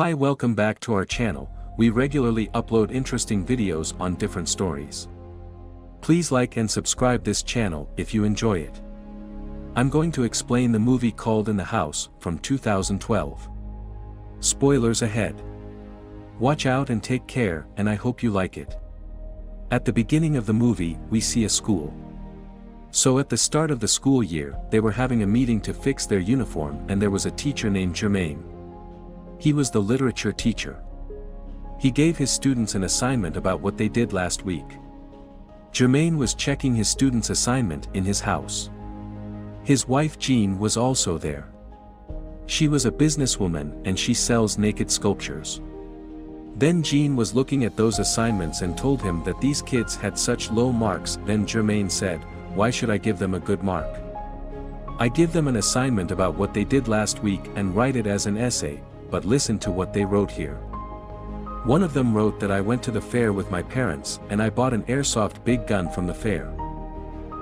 Hi, welcome back to our channel. We regularly upload interesting videos on different stories. Please like and subscribe this channel if you enjoy it. I'm going to explain the movie called In the House from 2012. Spoilers ahead. Watch out and take care, and I hope you like it. At the beginning of the movie, we see a school. So at the start of the school year, they were having a meeting to fix their uniform, and there was a teacher named Jermaine. He was the literature teacher. He gave his students an assignment about what they did last week. Jermaine was checking his students' assignment in his house. His wife Jean was also there. She was a businesswoman and she sells naked sculptures. Then Jean was looking at those assignments and told him that these kids had such low marks. Then Jermaine said, "Why should I give them a good mark? I give them an assignment about what they did last week and write it as an essay, but listen to what they wrote here." One of them wrote that I went to the fair with my parents and I bought an airsoft big gun from the fair.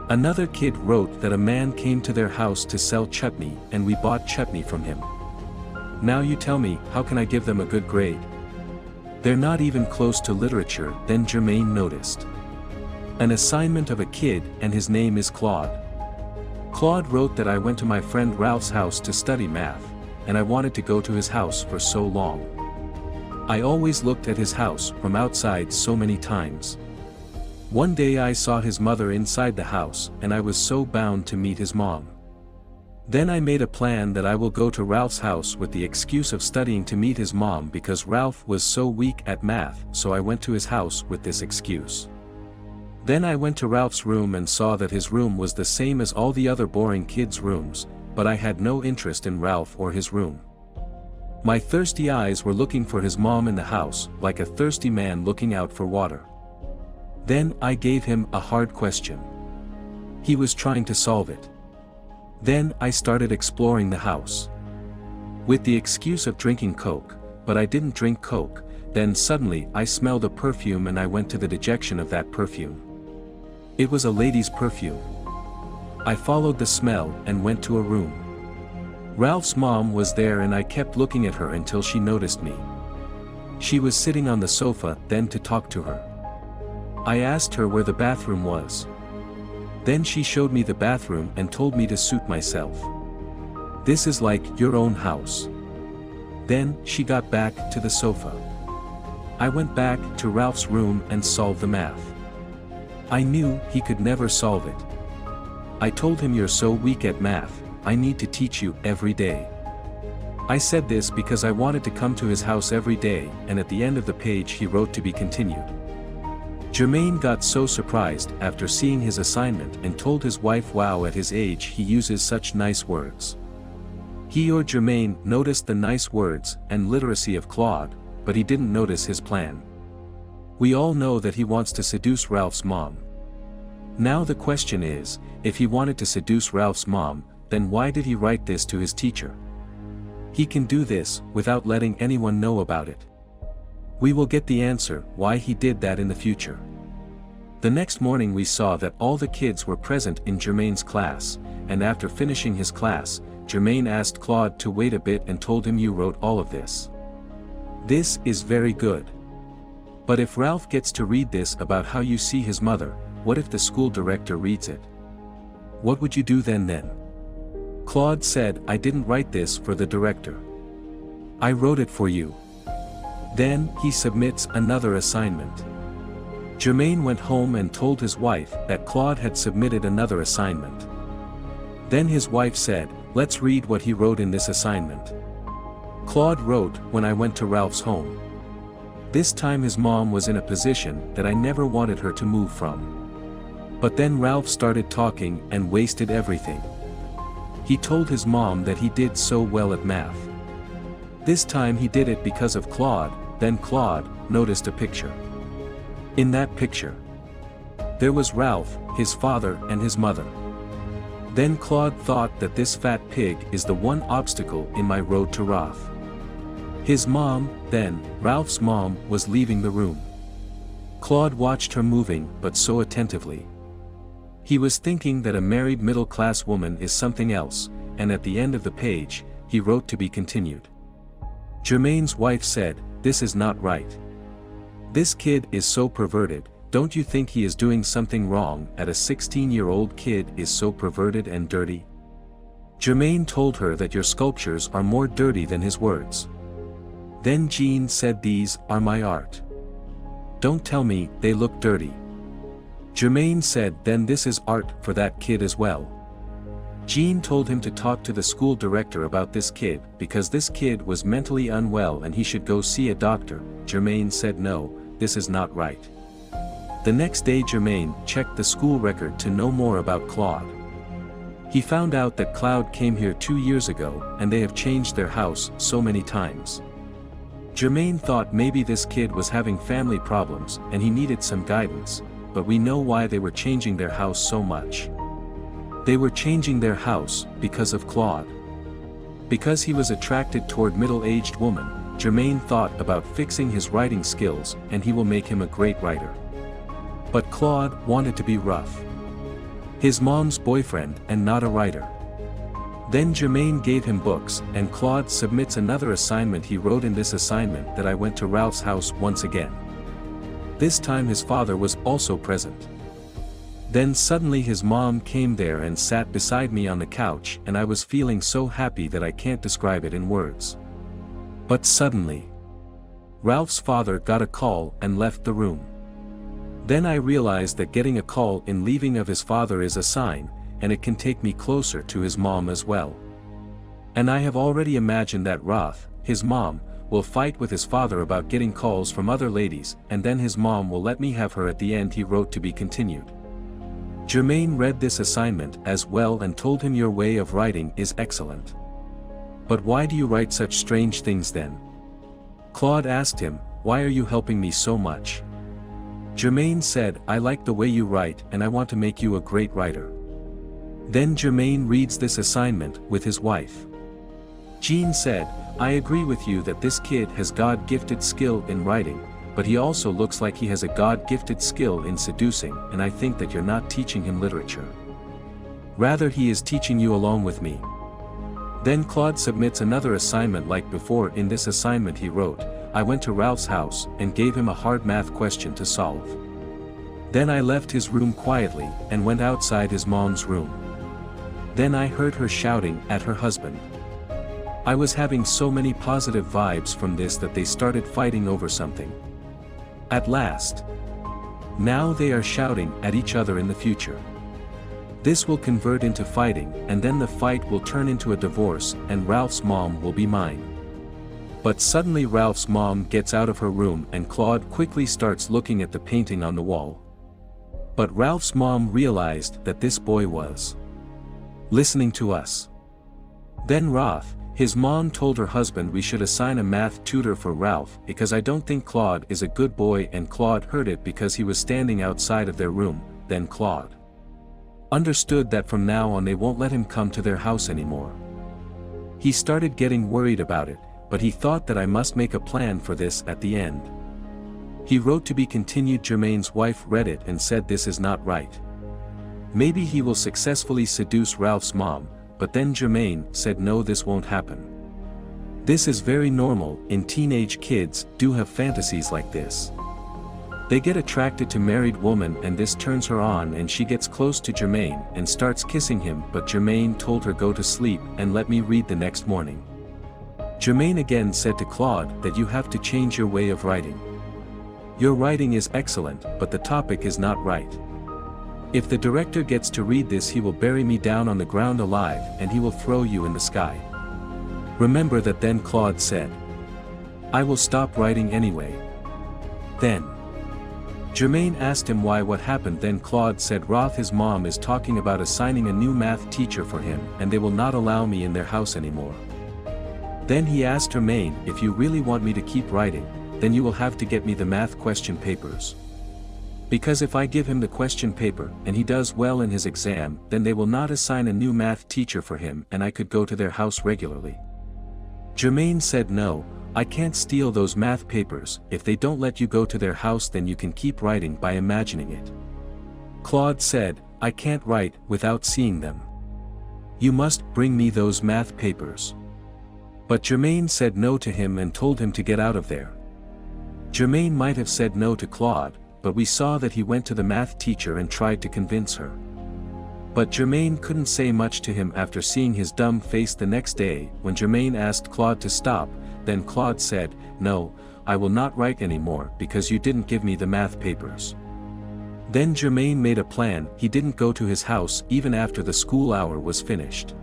Another kid wrote that a man came to their house to sell chutney and we bought chutney from him. Now you tell me, how can I give them a good grade? They're not even close to literature. Then Jermaine noticed an assignment of a kid and his name is Claude. Claude wrote that I went to my friend Ralph's house to study math, and I wanted to go to his house for so long. I always looked at his house from outside so many times. One day I saw his mother inside the house and I was so bound to meet his mom. Then I made a plan that I will go to Ralph's house with the excuse of studying to meet his mom because Ralph was so weak at math, so I went to his house with this excuse. Then I went to Ralph's room and saw that his room was the same as all the other boring kids' rooms, but I had no interest in Ralph or his room. My thirsty eyes were looking for his mom in the house, like a thirsty man looking out for water. Then I gave him a hard question. He was trying to solve it. Then I started exploring the house. With the excuse of drinking Coke, but I didn't drink Coke. Then suddenly I smelled a perfume and I went to the dejection of that perfume. It was a lady's perfume. I followed the smell and went to a room. Ralph's mom was there and I kept looking at her until she noticed me. She was sitting on the sofa. Then to talk to her, I asked her where the bathroom was. Then she showed me the bathroom and told me to suit myself. "This is like your own house." Then she got back to the sofa. I went back to Ralph's room and solved the math. I knew he could never solve it. I told him, "You're so weak at math, I need to teach you every day." I said this because I wanted to come to his house every day, and at the end of the page he wrote to be continued. Jermaine got so surprised after seeing his assignment and told his wife, "Wow, at his age he uses such nice words." He or Jermaine noticed the nice words and literacy of Claude, but he didn't notice his plan. We all know that he wants to seduce Ralph's mom. Now the question is, if he wanted to seduce Ralph's mom, then why did he write this to his teacher? He can do this without letting anyone know about it. We will get the answer why he did that in the future. The next morning we saw that all the kids were present in Jermaine's class, and after finishing his class, Jermaine asked Claude to wait a bit and told him, "You wrote all of this. This is very good. But if Ralph gets to read this about how you see his mother, what if the school director reads it? What would you do then?" Claude said, "I didn't write this for the director. I wrote it for you." Then he submits another assignment. Jermaine went home and told his wife that Claude had submitted another assignment. Then his wife said, "Let's read what he wrote in this assignment." Claude wrote, "When I went to Ralph's home." This time his mom was in a position that I never wanted her to move from. But then Ralph started talking and wasted everything. He told his mom that he did so well at math. This time he did it because of Claude. Then Claude noticed a picture. In that picture, there was Ralph, his father and his mother. Then Claude thought that this fat pig is the one obstacle in my road to Roth. His mom, then, Ralph's mom, was leaving the room. Claude watched her moving, but so attentively. He was thinking that a married middle-class woman is something else, and at the end of the page, he wrote to be continued. Jermaine's wife said, "This is not right. This kid is so perverted, don't you think he is doing something wrong? At a 16-year-old kid is so perverted and dirty?" Jermaine told her that your sculptures are more dirty than his words. Then Jean said, "These are my art. Don't tell me they look dirty." Jermaine said, "Then this is art for that kid as well." Jean told him to talk to the school director about this kid because this kid was mentally unwell and he should go see a doctor. Jermaine said, "No, this is not right." The next day Jermaine checked the school record to know more about Claude. He found out that Claude came here 2 years ago and they have changed their house so many times. Jermaine thought maybe this kid was having family problems and he needed some guidance, but we know why they were changing their house so much. They were changing their house because of Claude. Because he was attracted toward middle-aged women, Jermaine thought about fixing his writing skills and he will make him a great writer. But Claude wanted to be rough. His mom's boyfriend and not a writer. Then Jermaine gave him books and Claude submits another assignment. He wrote in this assignment that I went to Ralph's house once again. This time his father was also present. Then suddenly his mom came there and sat beside me on the couch and I was feeling so happy that I can't describe it in words. But suddenly, Ralph's father got a call and left the room. Then I realized that getting a call and leaving of his father is a sign, and it can take me closer to his mom as well. And I have already imagined that Roth, his mom, will fight with his father about getting calls from other ladies, and then his mom will let me have her at the end. He wrote to be continued. Jermaine read this assignment as well and told him, "Your way of writing is excellent. But why do you write such strange things then?" Claude asked him, "Why are you helping me so much?" Jermaine said, "I like the way you write and I want to make you a great writer." Then Jermaine reads this assignment with his wife. Jean said, "I agree with you that this kid has God-gifted skill in writing, but he also looks like he has a God-gifted skill in seducing, and I think that you're not teaching him literature. Rather he is teaching you along with me." Then Claude submits another assignment like before. In this assignment he wrote, "I went to Ralph's house and gave him a hard math question to solve. Then I left his room quietly and went outside his mom's room. Then I heard her shouting at her husband. I was having so many positive vibes from this that they started fighting over something. At last. Now they are shouting at each other in the future. This will convert into fighting and then the fight will turn into a divorce and Ralph's mom will be mine." But suddenly Ralph's mom gets out of her room and Claude quickly starts looking at the painting on the wall. But Ralph's mom realized that this boy was listening to us. Then Roth, his mom, told her husband, "We should assign a math tutor for Ralph because I don't think Claude is a good boy," and Claude heard it because he was standing outside of their room. Then Claude understood that from now on they won't let him come to their house anymore. He started getting worried about it, but he thought that I must make a plan for this at the end. He wrote to be continued. Jermaine's wife read it and said, "This is not right. Maybe he will successfully seduce Ralph's mom," but then Jermaine said, "No, this won't happen. This is very normal, in teenage kids do have fantasies like this. They get attracted to married women and this turns her on and she gets close to Jermaine and starts kissing him, but Jermaine told her, 'Go to sleep and let me read the next morning.'" Jermaine again said to Claude that you have to change your way of writing. Your writing is excellent, but the topic is not right. If the director gets to read this he will bury me down on the ground alive and he will throw you in the sky. Remember that. Then Claude said, "I will stop writing anyway." Then Jermaine asked him why, what happened. Then Claude said, "Roth, his mom is talking about assigning a new math teacher for him and they will not allow me in their house anymore." Then he asked Jermaine, "If you really want me to keep writing, then you will have to get me the math question papers. Because if I give him the question paper and he does well in his exam, then they will not assign a new math teacher for him and I could go to their house regularly." Jermaine said, "No, I can't steal those math papers. If they don't let you go to their house then you can keep writing by imagining it." Claude said, "I can't write without seeing them. You must bring me those math papers." But Jermaine said no to him and told him to get out of there. Jermaine might have said no to Claude, but we saw that he went to the math teacher and tried to convince her. But Jermaine couldn't say much to him after seeing his dumb face the next day. When Jermaine asked Claude to stop, then Claude said, "No, I will not write anymore because you didn't give me the math papers." Then Jermaine made a plan. He didn't go to his house even after the school hour was finished.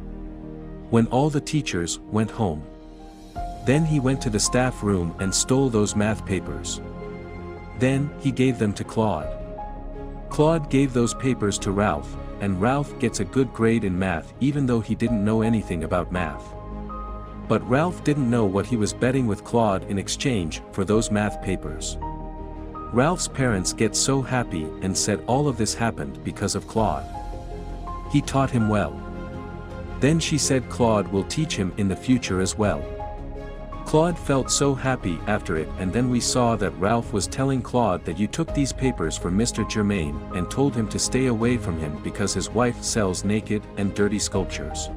When all the teachers went home, then he went to the staff room and stole those math papers. Then he gave them to Claude. Claude gave those papers to Ralph, and Ralph gets a good grade in math even though he didn't know anything about math. But Ralph didn't know what he was betting with Claude in exchange for those math papers. Ralph's parents get so happy and said all of this happened because of Claude. He taught him well. Then she said Claude will teach him in the future as well. Claude felt so happy after it, and then we saw that Ralph was telling Claude that you took these papers for Mr. Jermaine and told him to stay away from him because his wife sells naked and dirty sculptures.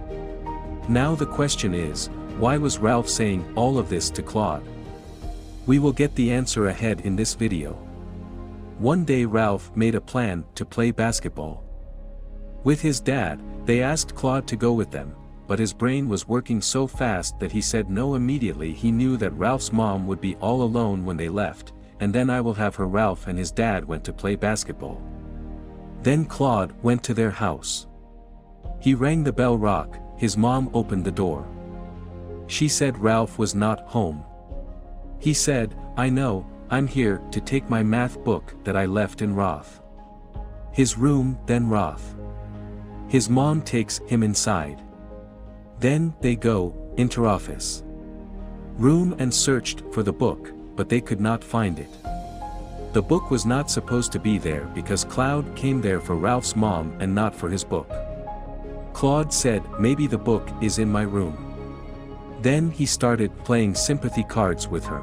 Now the question is, why was Ralph saying all of this to Claude? We will get the answer ahead in this video. One day Ralph made a plan to play basketball with his dad. They asked Claude to go with them, but his brain was working so fast that he said no immediately. He knew that Ralph's mom would be all alone when they left, and then I will have her. Ralph and his dad went to play basketball. Then Claude went to their house. He rang the bell. His mom opened the door. She said Ralph was not home. He said, "I know, I'm here to take my math book that I left in his room." Then his mom takes him inside. Then they go into office room and searched for the book, but they could not find it. The book was not supposed to be there because Claude came there for Ralph's mom and not for his book. Claude said, "Maybe the book is in my room." Then he started playing sympathy cards with her.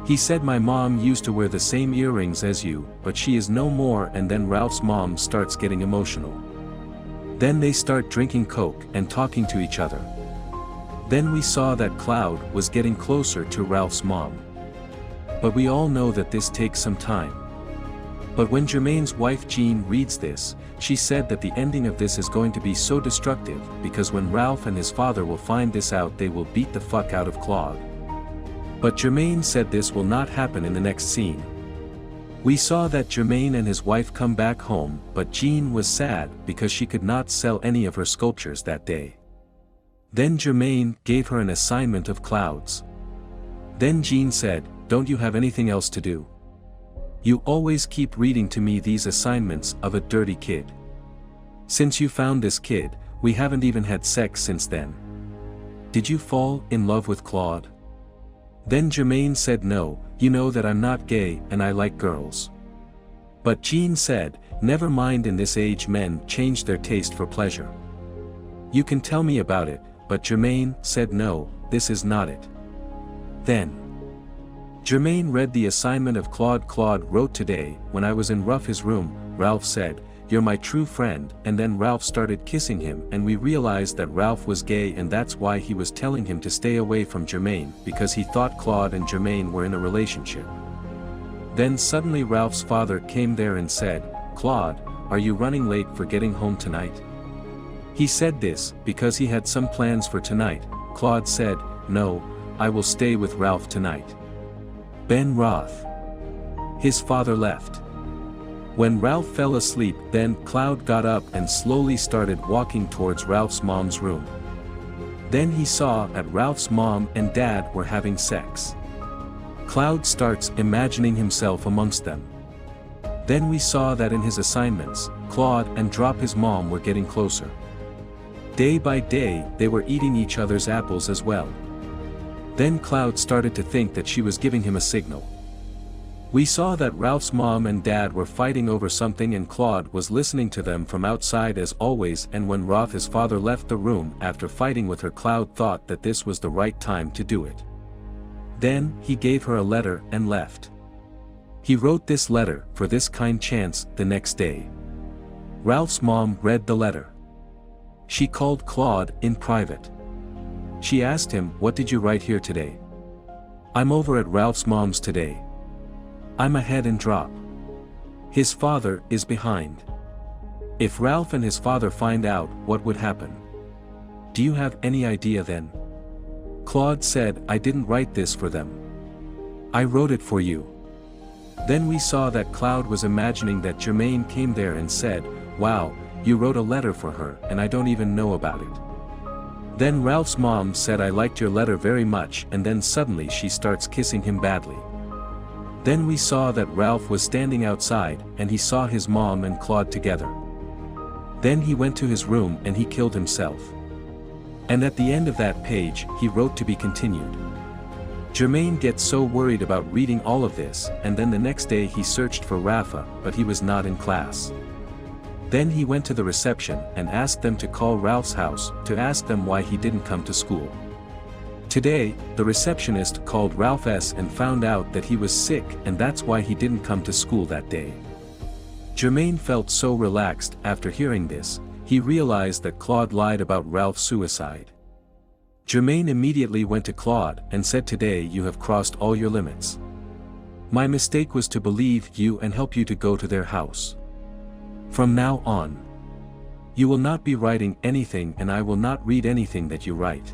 He said, "My mom used to wear the same earrings as you, but she is no more." And then Ralph's mom starts getting emotional. Then they start drinking Coke and talking to each other. Then we saw that Claude was getting closer to Ralph's mom. But we all know that this takes some time. But when Jermaine's wife Jean reads this, she said that the ending of this is going to be so destructive because when Ralph and his father will find this out, they will beat the fuck out of Claude. But Jermaine said this will not happen in the next scene. We saw that Jermaine and his wife come back home, but Jean was sad because she could not sell any of her sculptures that day. Then Jermaine gave her an assignment of clouds. Then Jean said, "Don't you have anything else to do? You always keep reading to me these assignments of a dirty kid. Since you found this kid, we haven't even had sex since then. Did you fall in love with Claude?" Then Jermaine said, "No, you know that I'm not gay and I like girls." But Jean said, "Never mind, in this age men change their taste for pleasure. You can tell me about it." But Jermaine said, "No, this is not it." Then Jermaine read the assignment of Claude. Claude wrote, "Today, when I was in his room, Ralph said, 'You're my true friend,' and then Ralph started kissing him, and we realized that Ralph was gay, and that's why he was telling him to stay away from Jermaine, because he thought Claude and Jermaine were in a relationship." Then suddenly Ralph's father came there and said, "Claude, are you running late for getting home tonight?" He said this because he had some plans for tonight. Claude said, "No, I will stay with Ralph tonight." Ben Roth. His father left. When Ralph fell asleep, then Claude got up and slowly started walking towards Ralph's mom's room. Then he saw that Ralph's mom and dad were having sex. Claude starts imagining himself amongst them. Then we saw that in his assignments, Claude and his mom were getting closer. Day by day, they were eating each other's apples as well. Then Claude started to think that she was giving him a signal. We saw that Ralph's mom and dad were fighting over something, and Claude was listening to them from outside as always, and when his father left the room after fighting with her, Claude thought that this was the right time to do it. Then he gave her a letter and left. He wrote this letter for this kind chance. The next day, Ralph's mom read the letter. She called Claude in private. She asked him, "What did you write here today?" "I'm over at Ralph's mom's today. I'm ahead and drop. His father is behind. If Ralph and his father find out, what would happen? Do you have any idea then?" Claude said, "I didn't write this for them. I wrote it for you." Then we saw that Claude was imagining that Jermaine came there and said, "Wow, you wrote a letter for her and I don't even know about it." Then Ralph's mom said, "I liked your letter very much," and then suddenly she starts kissing him badly. Then we saw that Ralph was standing outside and he saw his mom and Claude together. Then he went to his room and he killed himself. And at the end of that page, he wrote to be continued. Jermaine gets so worried about reading all of this, and then the next day he searched for Rafa, but he was not in class. Then he went to the reception and asked them to call Ralph's house to ask them why he didn't come to school. Today, the receptionist called Ralph S. and found out that he was sick and that's why he didn't come to school that day. Jermaine felt so relaxed after hearing this, he realized that Claude lied about Ralph's suicide. Jermaine immediately went to Claude and said, "Today you have crossed all your limits. My mistake was to believe you and help you to go to their house. From now on, you will not be writing anything and I will not read anything that you write."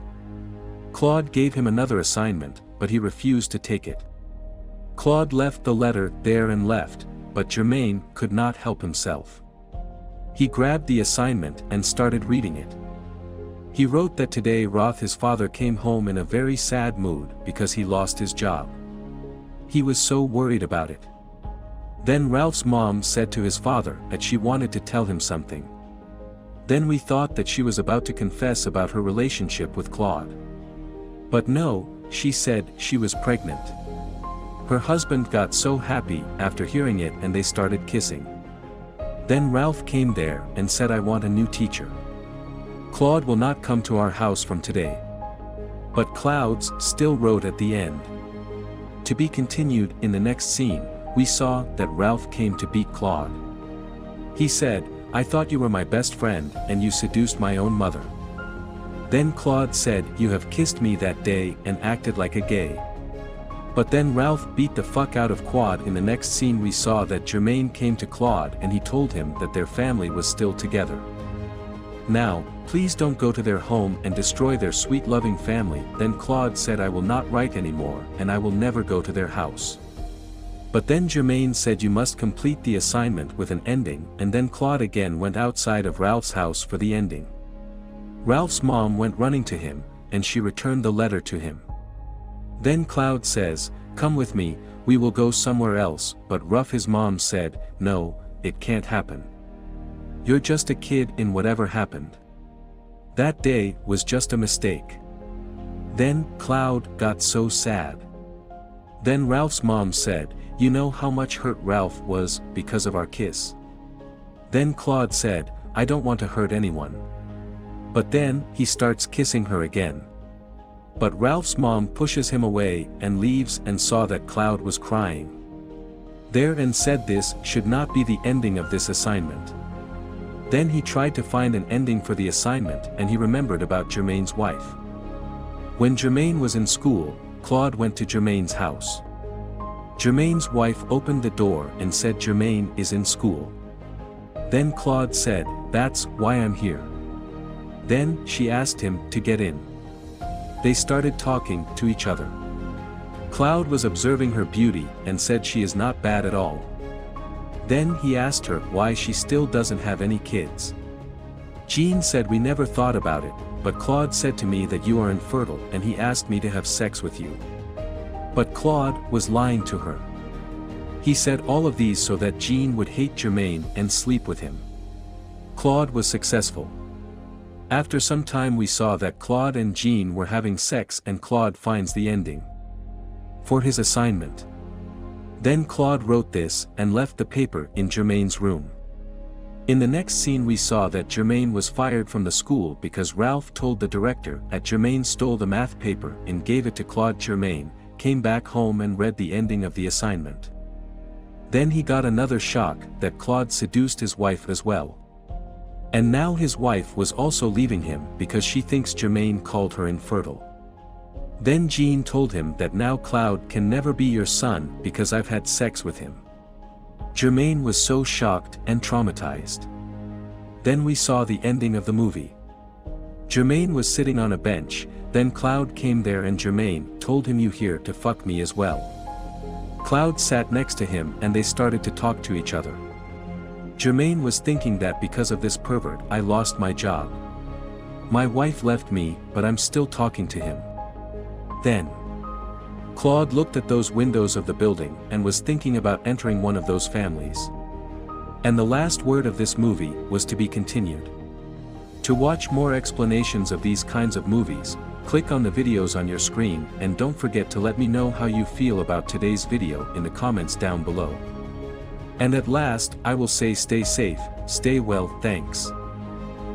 Claude gave him another assignment, but he refused to take it. Claude left the letter there and left, but Jermaine could not help himself. He grabbed the assignment and started reading it. He wrote that today Roth, his father, came home in a very sad mood because he lost his job. He was so worried about it. Then Ralph's mom said to his father that she wanted to tell him something. Then we thought that she was about to confess about her relationship with Claude. But no, she said she was pregnant. Her husband got so happy after hearing it and they started kissing. Then Ralph came there and said, "I want a new teacher. Claude will not come to our house from today." But Claude still wrote at the end. To be continued. In the next scene, we saw that Ralph came to beat Claude. He said, "I thought you were my best friend and you seduced my own mother." Then Claude said, "You have kissed me that day and acted like a gay." But then Ralph beat the fuck out of Claude. In the next scene we saw that Jermaine came to Claude and he told him that their family was still together. "Now, please don't go to their home and destroy their sweet loving family." Then Claude said, "I will not write anymore and I will never go to their house." But then Jermaine said, "You must complete the assignment with an ending," and then Claude again went outside of Ralph's house for the ending. Ralph's mom went running to him, and she returned the letter to him. Then Claude says, "Come with me, we will go somewhere else," but Ralph, his mom, said, "No, it can't happen. You're just a kid in whatever happened. That day was just a mistake." Then Claude got so sad. Then Ralph's mom said, "You know how much hurt Ralph was because of our kiss?" Then Claude said, "I don't want to hurt anyone." But then he starts kissing her again. But Ralph's mom pushes him away and leaves and saw that Claude was crying there and said this should not be the ending of this assignment. Then he tried to find an ending for the assignment and he remembered about Jermaine's wife. When Jermaine was in school, Claude went to Jermaine's house. Jermaine's wife opened the door and said Jermaine is in school. Then Claude said, "That's why I'm here." Then she asked him to get in. They started talking to each other. Claude was observing her beauty and said she is not bad at all. Then he asked her why she still doesn't have any kids. Jean said, "We never thought about it, but Claude said to me that you are infertile and he asked me to have sex with you." But Claude was lying to her. He said all of these so that Jean would hate Jermaine and sleep with him. Claude was successful. After some time we saw that Claude and Jean were having sex and Claude finds the ending for his assignment. Then Claude wrote this and left the paper in Jermaine's room. In the next scene we saw that Jermaine was fired from the school because Ralph told the director that Jermaine stole the math paper and gave it to Claude. Jermaine came back home and read the ending of the assignment. Then he got another shock that Claude seduced his wife as well. And now his wife was also leaving him because she thinks Jermaine called her infertile. Then Jean told him that now Cloud can never be your son because I've had sex with him. Jermaine was so shocked and traumatized. Then we saw the ending of the movie. Jermaine was sitting on a bench, then Cloud came there and Jermaine told him, "You here to fuck me as well." Cloud sat next to him and they started to talk to each other. Jermaine was thinking that because of this pervert I lost my job. My wife left me, but I'm still talking to him. Then Claude looked at those windows of the building and was thinking about entering one of those families. And the last word of this movie was to be continued. To watch more explanations of these kinds of movies, click on the videos on your screen and don't forget to let me know how you feel about today's video in the comments down below. And at last, I will say stay safe, stay well, thanks.